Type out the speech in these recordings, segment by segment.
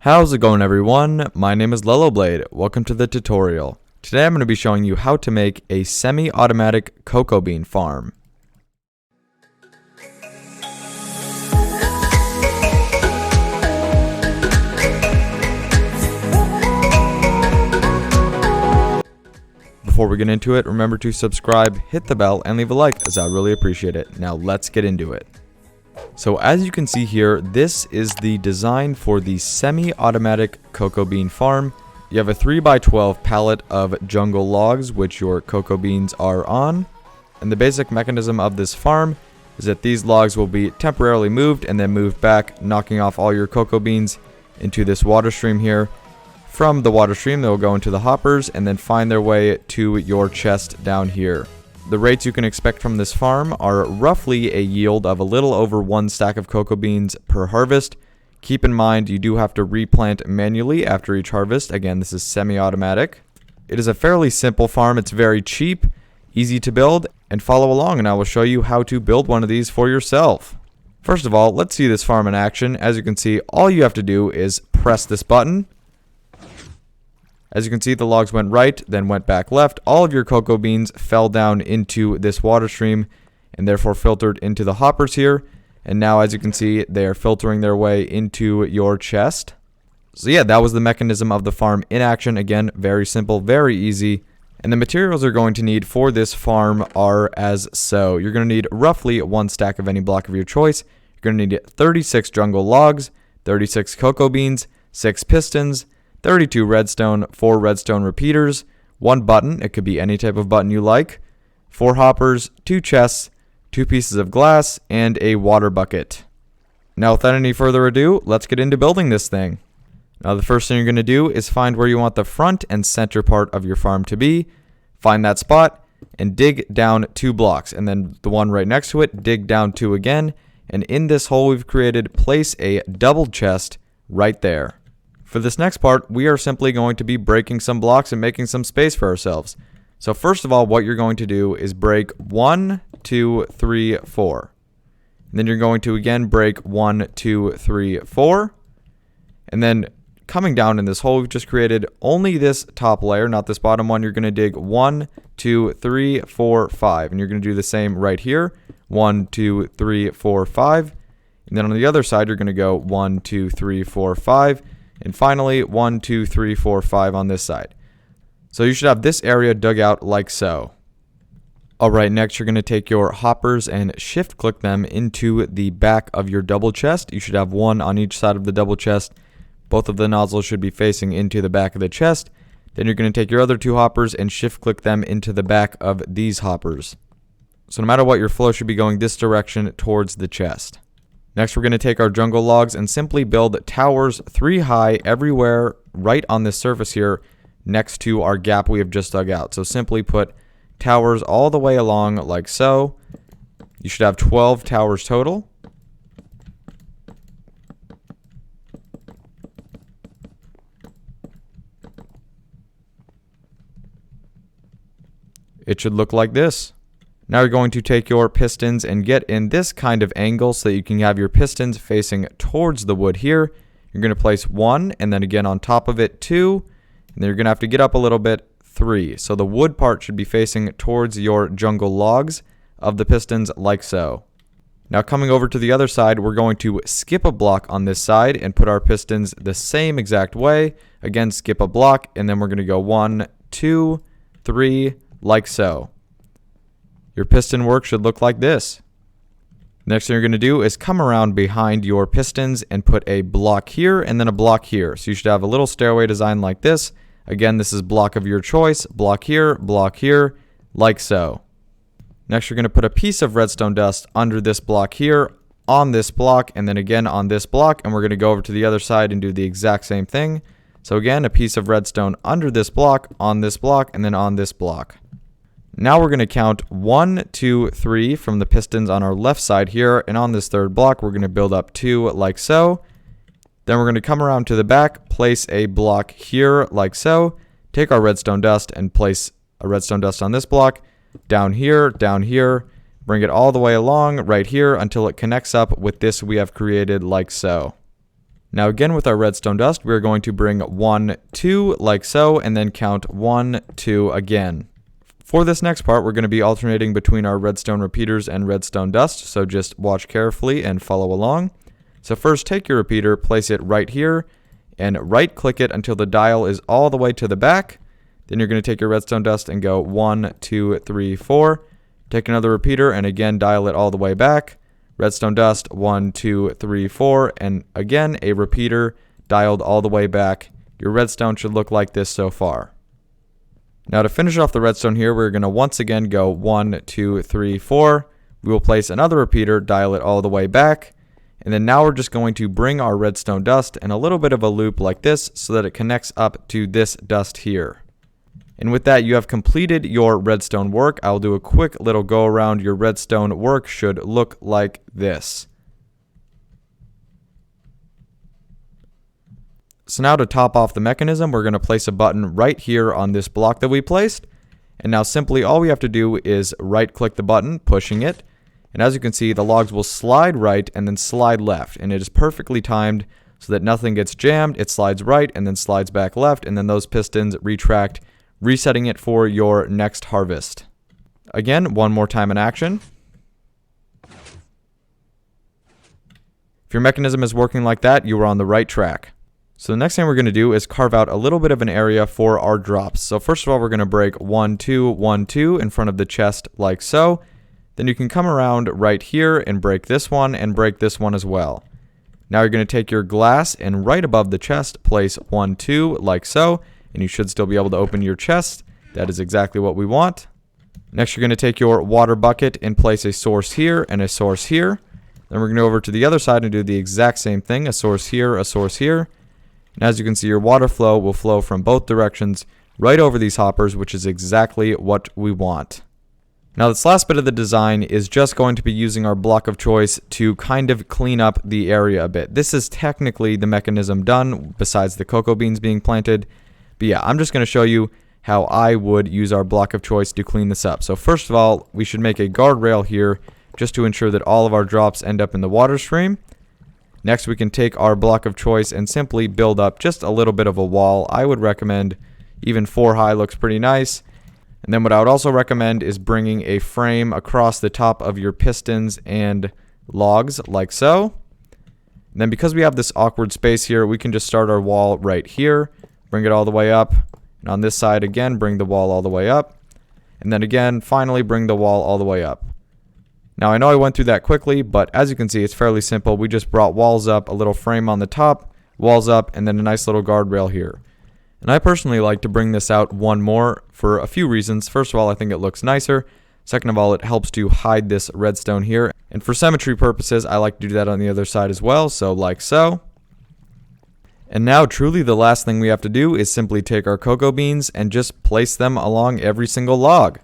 How's it going, everyone? My name is Lellowblade. Welcome to the tutorial. Today I'm going to be showing you how to make a semi-automatic cocoa bean farm. Before we get into it, remember to subscribe, hit the bell, and leave a like, as I really appreciate it. Now let's get into it. So as you can see here, this is the design for the semi-automatic cocoa bean farm. You have a 3x12 pallet of jungle logs which your cocoa beans are on. And the basic mechanism of this farm is that these logs will be temporarily moved and then moved back, knocking off all your cocoa beans into this water stream here. From the water stream, they'll go into the hoppers and then find their way to your chest down here. The rates you can expect from this farm are roughly a yield of a little over 1 stack of cocoa beans per harvest. Keep in mind you do have to replant manually after each harvest. Again, this is semi-automatic. It is a fairly simple farm. It's very cheap, easy to build, and follow along and I will show you how to build one of these for yourself. First of all, let's see this farm in action. As you can see, all you have to do is press this button. As you can see, the logs went right, then went back left. All of your cocoa beans fell down into this water stream and therefore filtered into the hoppers here. And now, as you can see, they are filtering their way into your chest. So yeah, that was the mechanism of the farm in action. Again, very simple, very easy. And the materials you're going to need for this farm are as so. You're going to need roughly 1 stack of any block of your choice. You're going to need 36 jungle logs, 36 cocoa beans, 6 pistons, 32 redstone, 4 redstone repeaters, 1 button, it could be any type of button you like, 4 hoppers, 2 chests, 2 pieces of glass, and a water bucket. Now without any further ado, let's get into building this thing. Now the first thing you're going to do is find where you want the front and center part of your farm to be, find that spot, and dig down 2 blocks, and then the one right next to it, dig down 2 again, and in this hole we've created, place a double chest right there. For this next part, we are simply going to be breaking some blocks and making some space for ourselves. So first of all, what you're going to do is break 1, 2, 3, 4. And then you're going to again break 1, 2, 3, 4. And then coming down in this hole we've just created, only this top layer, not this bottom one, you're going to dig 1, 2, 3, 4, 5. And you're going to do the same right here. 1, 2, 3, 4, 5. And then on the other side, you're going to go 1, 2, 3, 4, 5. And finally, 1, 2, 3, 4, 5 on this side. So you should have this area dug out like so. Alright, next you're going to take your hoppers and shift click them into the back of your double chest. You should have 1 on each side of the double chest. Both of the nozzles should be facing into the back of the chest. Then you're going to take your other 2 hoppers and shift click them into the back of these hoppers. So no matter what, your flow should be going this direction towards the chest. Next, we're going to take our jungle logs and simply build towers 3 high everywhere right on this surface here next to our gap we have just dug out. So simply put towers all the way along like so. You should have 12 towers total. It should look like this. Now you're going to take your pistons and get in this kind of angle so that you can have your pistons facing towards the wood here. You're going to place 1 and then again on top of it 2. And then you're going to have to get up a little bit 3. So the wood part should be facing towards your jungle logs of the pistons like so. Now coming over to the other side, we're going to skip a block on this side and put our pistons the same exact way. Again, skip a block and then we're going to go 1, 2, 3 like so. Your piston work should look like this. Next thing you're going to do is come around behind your pistons and put a block here and then a block here. So you should have a little stairway design like this. Again, this is block of your choice. Block here, like so. Next, you're going to put a piece of redstone dust under this block here, on this block, and then again on this block. And we're going to go over to the other side and do the exact same thing. So again, a piece of redstone under this block, on this block, and then on this block. Now we're going to count 1, 2, 3 from the pistons on our left side here, and on this third block we're going to build up 2 like so. Then we're going to come around to the back, place a block here like so, take our redstone dust and place a redstone dust on this block, down here, bring it all the way along right here until it connects up with this we have created like so. Now again with our redstone dust, we're going to bring 1, 2 like so, and then count 1, 2 again. For this next part, we're going to be alternating between our redstone repeaters and redstone dust, so just watch carefully and follow along. So first, take your repeater, place it right here, and right click it until the dial is all the way to the back. Then you're going to take your redstone dust and go 1, 2, 3, 4. Take another repeater and again dial it all the way back. Redstone dust 1, 2, 3, 4, and again a repeater dialed all the way back. Your redstone should look like this so far. Now to finish off the redstone here, we're going to once again go 1, 2, 3, 4. We will place another repeater, dial it all the way back. And then now we're just going to bring our redstone dust in a little bit of a loop like this so that it connects up to this dust here. And with that, you have completed your redstone work. I'll do a quick little go around. Your redstone work should look like this. So now to top off the mechanism, we're going to place a button right here on this block that we placed. And now simply all we have to do is right click the button, pushing it. And as you can see, the logs will slide right and then slide left. And it is perfectly timed so that nothing gets jammed. It slides right and then slides back left. And then those pistons retract, resetting it for your next harvest. Again, one more time in action. If your mechanism is working like that, you are on the right track. So the next thing we're going to do is carve out a little bit of an area for our drops. So first of all, we're going to break 1, 2, 1, 2 in front of the chest like so. Then you can come around right here and break this one and break this one as well. Now you're going to take your glass and right above the chest, place 1, 2 like so. And you should still be able to open your chest. That is exactly what we want. Next, you're going to take your water bucket and place a source here and a source here. Then we're going to go over to the other side and do the exact same thing. A source here, a source here. And as you can see, your water flow will flow from both directions right over these hoppers, which is exactly what we want. Now this last bit of the design is just going to be using our block of choice to kind of clean up the area a bit. This is technically the mechanism done besides the cocoa beans being planted. But yeah, I'm just going to show you how I would use our block of choice to clean this up. So first of all, we should make a guardrail here just to ensure that all of our drops end up in the water stream. Next, we can take our block of choice and simply build up just a little bit of a wall. I would recommend even 4 high looks pretty nice. And then what I would also recommend is bringing a frame across the top of your pistons and logs like so. And then because we have this awkward space here, we can just start our wall right here. Bring it all the way up. And on this side again, bring the wall all the way up. And then again, finally bring the wall all the way up. Now I know I went through that quickly, but as you can see, it's fairly simple. We just brought walls up, a little frame on the top, walls up, and then a nice little guardrail here. And I personally like to bring this out one more for a few reasons. First of all, I think it looks nicer. Second of all, it helps to hide this redstone here. And for symmetry purposes, I like to do that on the other side as well, so like so. And now truly the last thing we have to do is simply take our cocoa beans and just place them along every single log.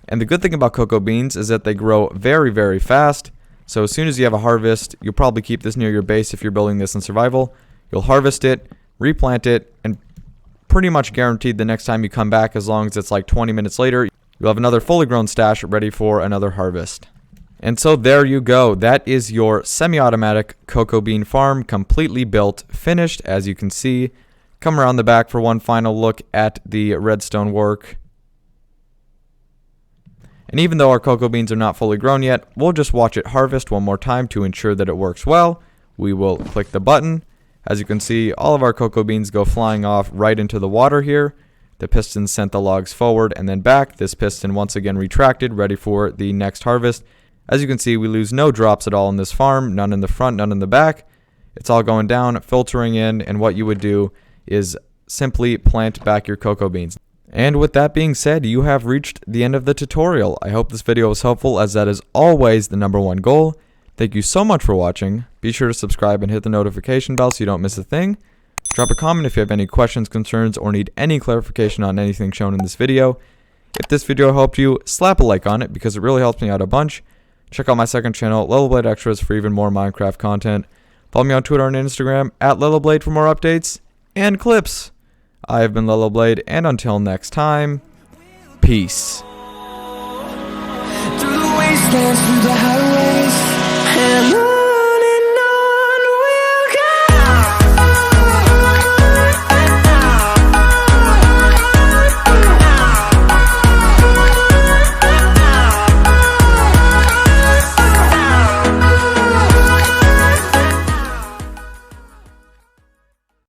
And the good thing about cocoa beans is that they grow very, very fast. So as soon as you have a harvest, you'll probably keep this near your base if you're building this in survival. You'll harvest it, replant it, and pretty much guaranteed the next time you come back, as long as it's like 20 minutes later, you'll have another fully grown stash ready for another harvest. And so there you go. That is your semi-automatic cocoa bean farm, completely built, finished, as you can see. Come around the back for one final look at the redstone work. And even though our cocoa beans are not fully grown yet, we'll just watch it harvest one more time to ensure that it works well. We will click the button. As you can see, all of our cocoa beans go flying off right into the water here. The piston sent the logs forward and then back. This piston once again retracted, ready for the next harvest. As you can see, we lose no drops at all in this farm, none in the front, none in the back. It's all going down, filtering in, and what you would do is simply plant back your cocoa beans. And with that being said, you have reached the end of the tutorial. I hope this video was helpful, as that is always the #1 goal. Thank you so much for watching. Be sure to subscribe and hit the notification bell so you don't miss a thing. Drop a comment if you have any questions, concerns, or need any clarification on anything shown in this video. If this video helped you, slap a like on it because it really helps me out a bunch. Check out my second channel, Lellowblade Extras, for even more Minecraft content. Follow me on Twitter and Instagram @Lellowblade for more updates and clips. I have been Lellowblade, and until next time, peace. Through the wastelands, through the